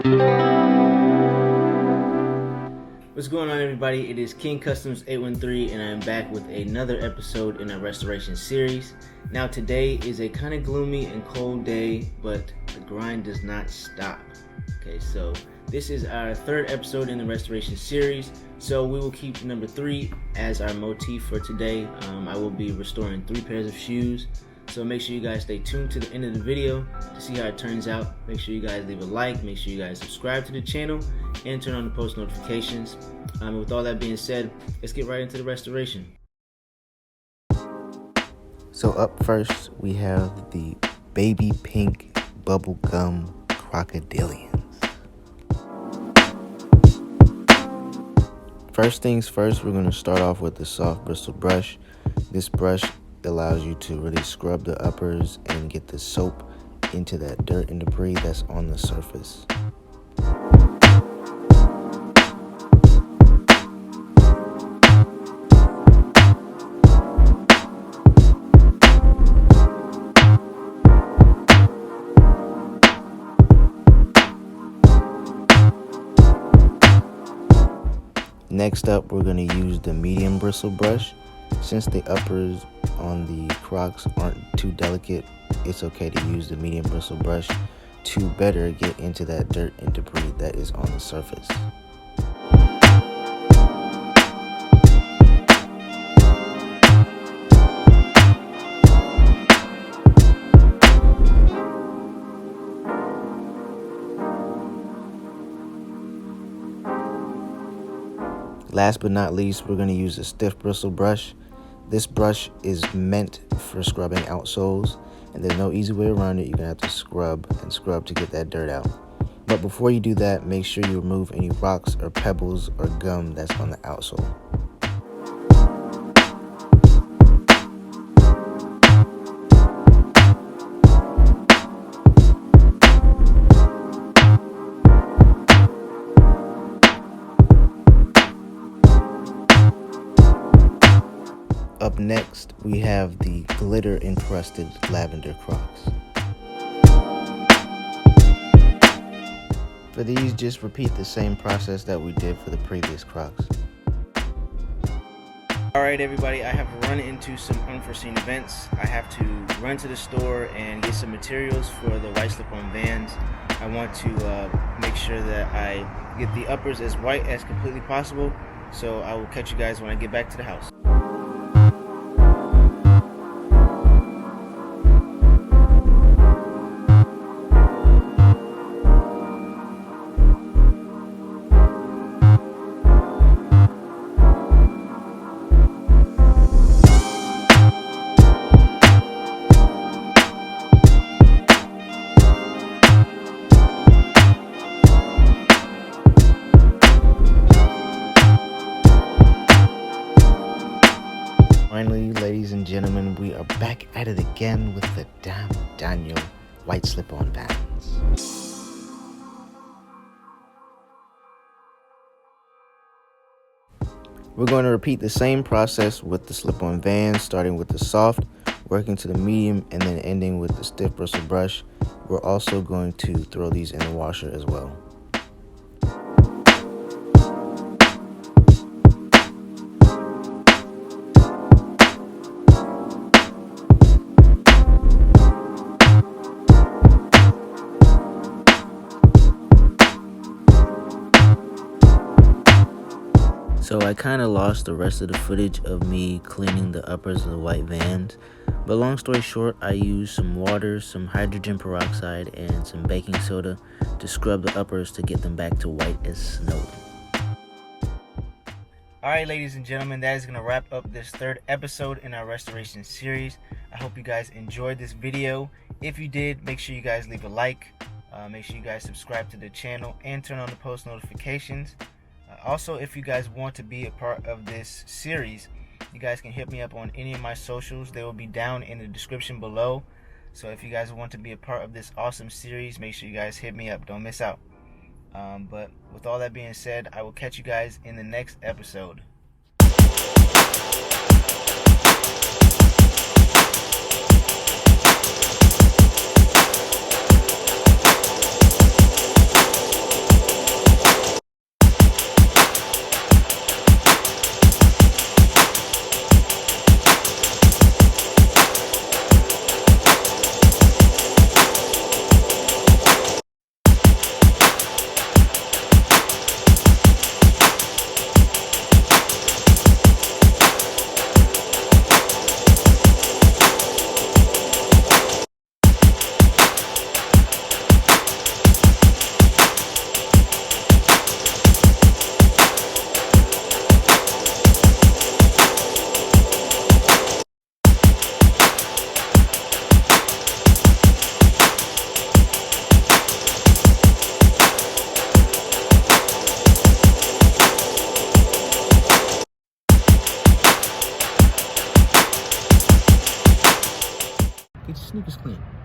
What's going on, everybody? It is King Customs 813 and I'm back with another episode in our restoration series. Now today is a kind of gloomy and cold day, but the grind does not stop. Okay, so this is our third episode in the restoration series, so we will keep number 3 as our motif for today. I will be restoring 3 pairs of shoes, so make sure you guys stay tuned to the end of the video to see how it turns out. Make sure you guys leave a like, make sure you guys subscribe to the channel, and turn on the post notifications. With all that being said, let's get right into the restoration. So up first, we have the baby pink bubblegum crocodilians. First things first, we're going to start off with the soft bristle brush. This brush allows you to really scrub the uppers and get the soap into that dirt and debris that's on the surface. Next up, we're going to use the medium bristle brush. Since the uppers on the Crocs aren't too delicate, it's okay to use the medium bristle brush to better get into that dirt and debris that is on the surface. Last but not least, we're going to use a stiff bristle brush. This brush is meant for scrubbing outsoles, and there's no easy way around it. You're going to have to scrub and scrub to get that dirt out. But before you do that, make sure you remove any rocks or pebbles or gum that's on the outsole. Up next, we have the glitter encrusted lavender Crocs. For these, just repeat the same process that we did for the previous Crocs. Alright everybody, I have run into some unforeseen events. I have to run to the store and get some materials for the white slip-on Vans. I want to make sure that I get the uppers as white as completely possible, so I will catch you guys when I get back to the house. Finally, ladies and gentlemen, we are back at it again with the Damn Daniel white slip-on Vans. We're going to repeat the same process with the slip-on Vans, starting with the soft, working to the medium, and then ending with the stiff bristle brush. We're also going to throw these in the washer as well. So I kind of lost the rest of the footage of me cleaning the uppers of the white Vans, but long story short, I used some water, some hydrogen peroxide, and some baking soda to scrub the uppers to get them back to white as snow. Alright ladies and gentlemen, that is going to wrap up this third episode in our restoration series. I hope you guys enjoyed this video. If you did, make sure you guys leave a like, make sure you guys subscribe to the channel, and turn on the post notifications. Also, if you guys want to be a part of this series, you guys can hit me up on any of my socials. They will be down in the description below. So if you guys want to be a part of this awesome series, make sure you guys hit me up. Don't miss out. But with all that being said, I will catch you guys in the next episode. Get your sneakers clean.